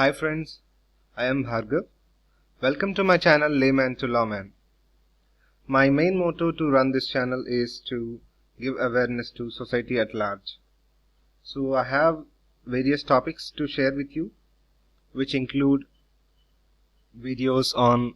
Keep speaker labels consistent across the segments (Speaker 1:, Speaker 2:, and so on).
Speaker 1: Hi friends, I am Bhargav. Welcome to my channel Layman to Lawman. My main motto to run this channel is to give awareness to society at large. So I have various topics to share with you, which include videos on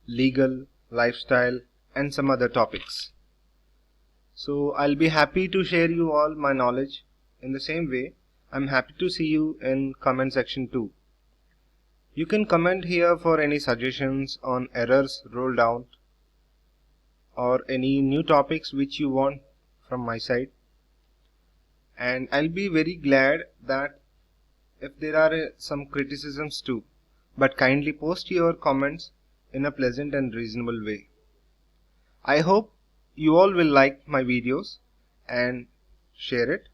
Speaker 1: legal, lifestyle and some other topics. So I'll be happy to share you all my knowledge. In the same way, I'm happy to see you in comment section too. You can comment here for any suggestions on errors rolled out or any new topics which you want from my side, and I'll be very glad that if there are some criticisms too, but kindly post your comments in a pleasant and reasonable way. I hope you all will like my videos and share it.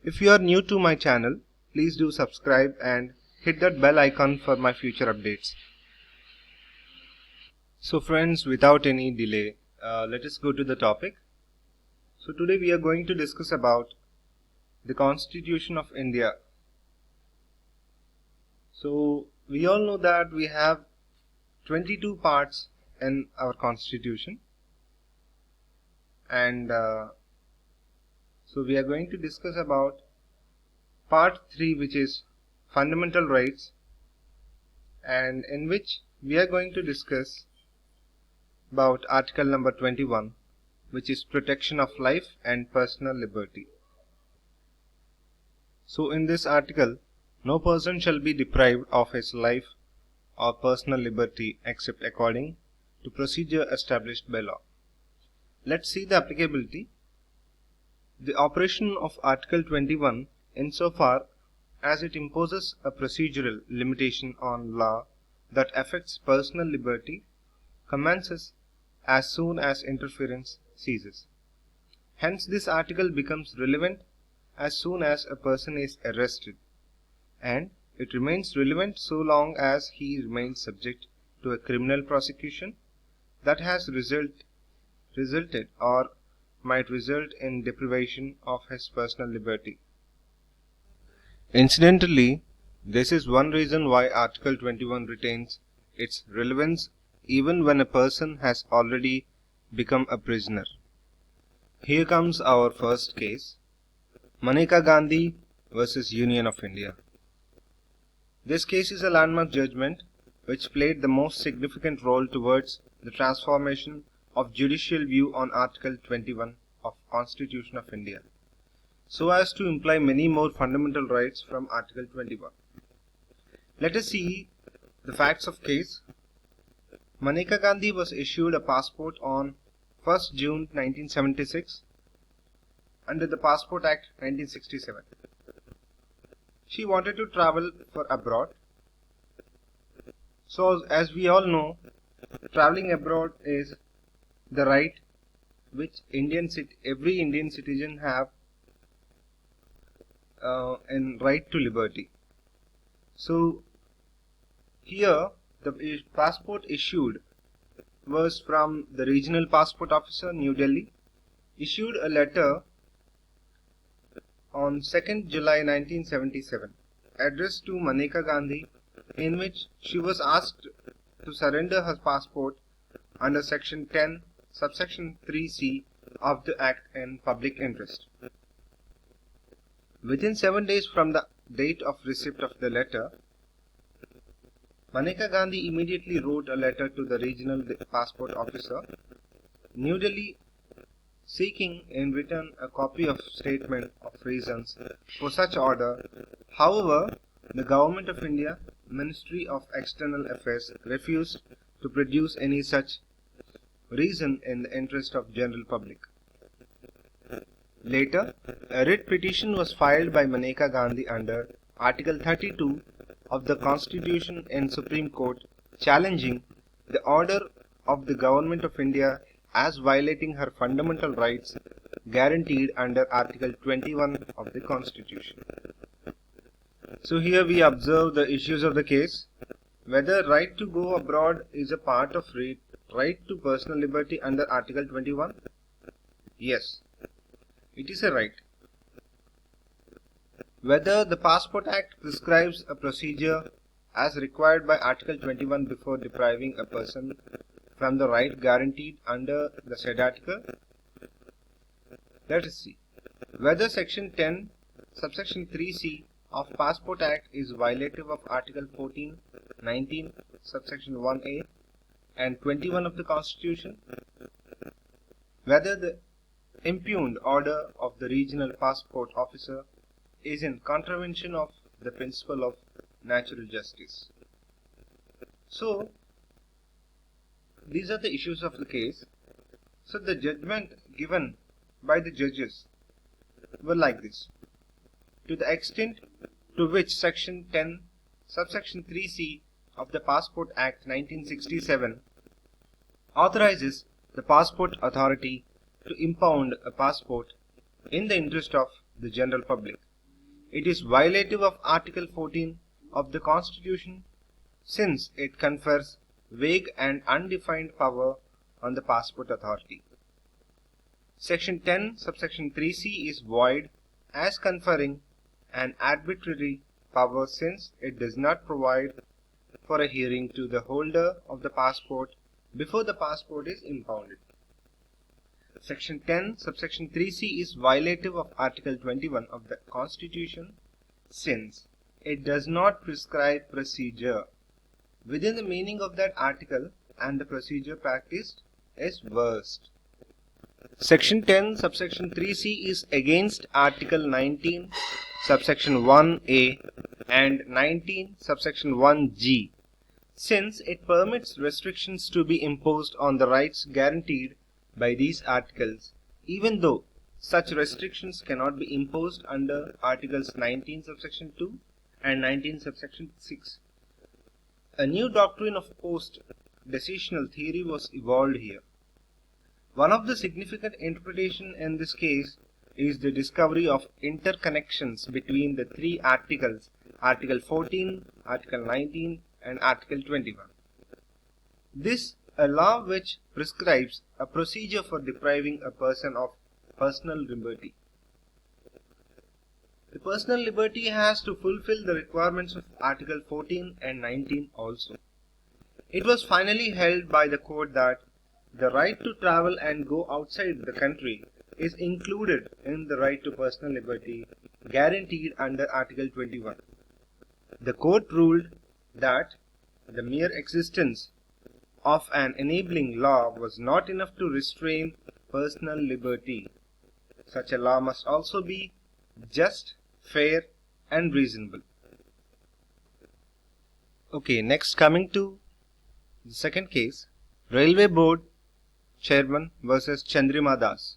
Speaker 1: If you are new to my channel, please do subscribe and hit that bell icon for my future updates. So friends, without any delay, let us go to the topic. So today we are going to discuss about the Constitution of India. So we all know that we have 22 parts in our Constitution, and so we are going to discuss about part 3, which is fundamental rights, and in which we are going to discuss about article number 21, which is protection of life and personal liberty. So in this article, no person shall be deprived of his life or personal liberty except according to procedure established by law. Let's see the applicability. The operation of Article 21 insofar as it imposes a procedural limitation on law that affects personal liberty commences as soon as interference ceases. Hence this article becomes relevant as soon as a person is arrested, and it remains relevant so long as he remains subject to a criminal prosecution that has resulted or might result in deprivation of his personal liberty. Incidentally, this is one reason why Article 21 retains its relevance even when a person has already become a prisoner. Here comes our first case, Maneka Gandhi versus Union of India. This case is a landmark judgment which played the most significant role towards the transformation of judicial view on Article 21 of Constitution of India, so as to imply many more fundamental rights from Article 21. Let us see the facts of case. Maneka Gandhi was issued a passport on 1st June 1976 under the Passport Act 1967. She wanted to travel for abroad. So as we all know, traveling abroad is the right which every Indian citizen have in right to liberty. So here the passport issued was from the Regional Passport Officer, New Delhi, issued a letter on 2nd July 1977 addressed to Maneka Gandhi, in which she was asked to surrender her passport under Section 10, subsection 3C of the Act in public interest. Within 7 days from the date of receipt of the letter, Maneka Gandhi immediately wrote a letter to the Regional Passport Officer, New Delhi, seeking in return a copy of statement of reasons for such order. However, the Government of India, Ministry of External Affairs, refused to produce any such reason in the interest of general public. Later, a writ petition was filed by Maneka Gandhi under Article 32 of the Constitution in Supreme Court, challenging the order of the Government of India as violating her fundamental rights guaranteed under Article 21 of the Constitution. So here we observe the issues of the case. Whether right to go abroad is a part of right to personal liberty under Article 21? Yes, it is a right. Whether the Passport Act prescribes a procedure as required by Article 21 before depriving a person from the right guaranteed under the said article? Let us see whether Section 10, subsection 3c of Passport Act is violative of Article 14, 19, subsection 1a and 21 of the Constitution, whether the impugned order of the regional passport officer is in contravention of the principle of natural justice. So, these are the issues of the case. So, the judgment given by the judges were like this. To the extent to which Section 10, subsection 3c of the Passport Act 1967 authorizes the passport authority to impound a passport in the interest of the general public, it is violative of Article 14 of the Constitution, since it confers vague and undefined power on the passport authority. Section 10, subsection 3c is void as conferring an arbitrary power, since it does not provide for a hearing to the holder of the passport before the passport is impounded. Section 10, subsection 3c is violative of Article 21 of the Constitution, since it does not prescribe procedure within the meaning of that article, and the procedure practiced is worst. Section 10, subsection 3c is against Article 19, subsection 1a and 19, subsection 1g, since it permits restrictions to be imposed on the rights guaranteed by these articles, even though such restrictions cannot be imposed under Articles 19 subsection 2 and 19 subsection 6. A new doctrine of post-decisional theory was evolved here. One of the significant interpretations in this case is the discovery of interconnections between the three articles, Article 14, Article 19 and Article 21. This a law which prescribes a procedure for depriving a person of personal liberty. The personal liberty has to fulfill the requirements of Article 14 and 19 also. It was finally held by the court that the right to travel and go outside the country is included in the right to personal liberty guaranteed under Article 21. The court ruled that the mere existence of an enabling law was not enough to restrain personal liberty. Such a law must also be just, fair and reasonable. Okay, next coming to the second case, Railway Board Chairman versus Chandrima Das.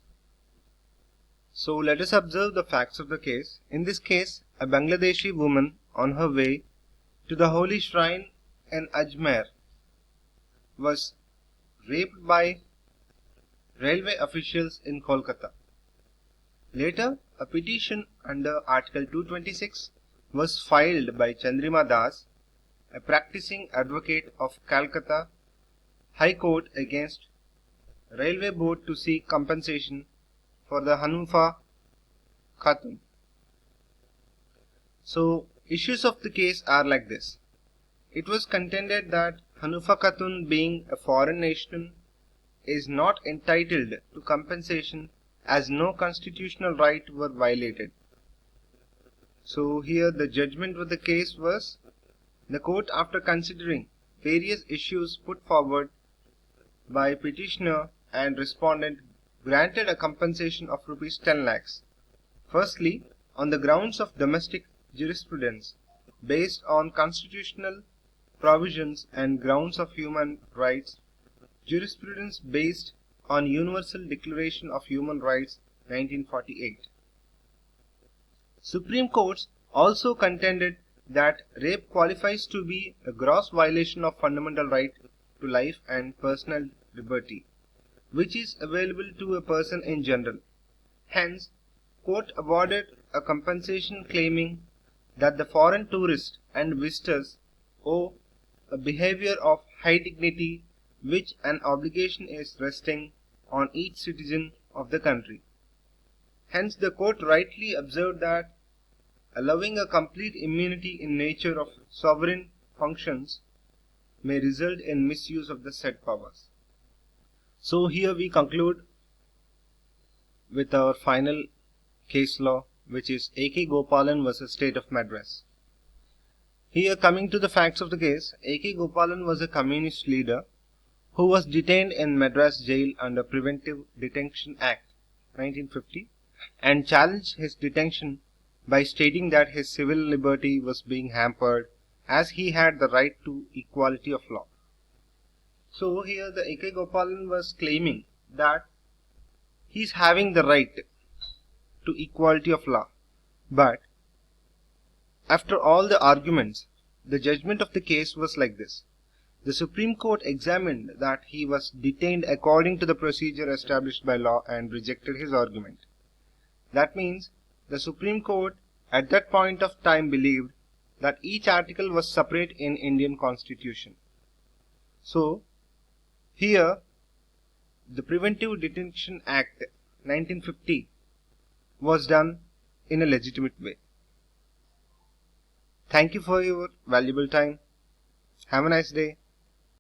Speaker 1: So let us observe the facts of the case. In this case, a Bangladeshi woman on her way to the holy shrine in Ajmer was raped by railway officials in Kolkata. Later, a petition under Article 226 was filed by Chandrima Das, a practicing advocate of Calcutta High Court, against Railway Board to seek compensation for the Hanufa Khatun. So, issues of the case are like this. It was contended that Hanufa Khatun, being a foreign nation, is not entitled to compensation as no constitutional right were violated. So here the judgment of the case was, the court, after considering various issues put forward by petitioner and respondent, granted a compensation of Rs 10 lakhs. Firstly, on the grounds of domestic jurisprudence based on constitutional provisions and grounds of human rights, jurisprudence based on Universal Declaration of Human Rights 1948. Supreme Courts also contended that rape qualifies to be a gross violation of fundamental right to life and personal liberty, which is available to a person in general. Hence, court awarded a compensation claiming that the foreign tourists and visitors owe a behavior of high dignity, which an obligation is resting on each citizen of the country. Hence, the court rightly observed that allowing a complete immunity in nature of sovereign functions may result in misuse of the said powers. So here we conclude with our final case law, which is A.K. Gopalan versus State of Madras. Here, coming to the facts of the case, A.K. Gopalan was a communist leader who was detained in Madras jail under Preventive Detention Act 1950 and challenged his detention by stating that his civil liberty was being hampered as he had the right to equality of law. So here the A.K. Gopalan was claiming that he is having the right to equality of law, but after all the arguments, the judgment of the case was like this. The Supreme Court examined that he was detained according to the procedure established by law and rejected his argument. That means the Supreme Court at that point of time believed that each article was separate in Indian Constitution. So, here the Preventive Detention Act 1950 was done in a legitimate way. Thank you for your valuable time. Have a nice day.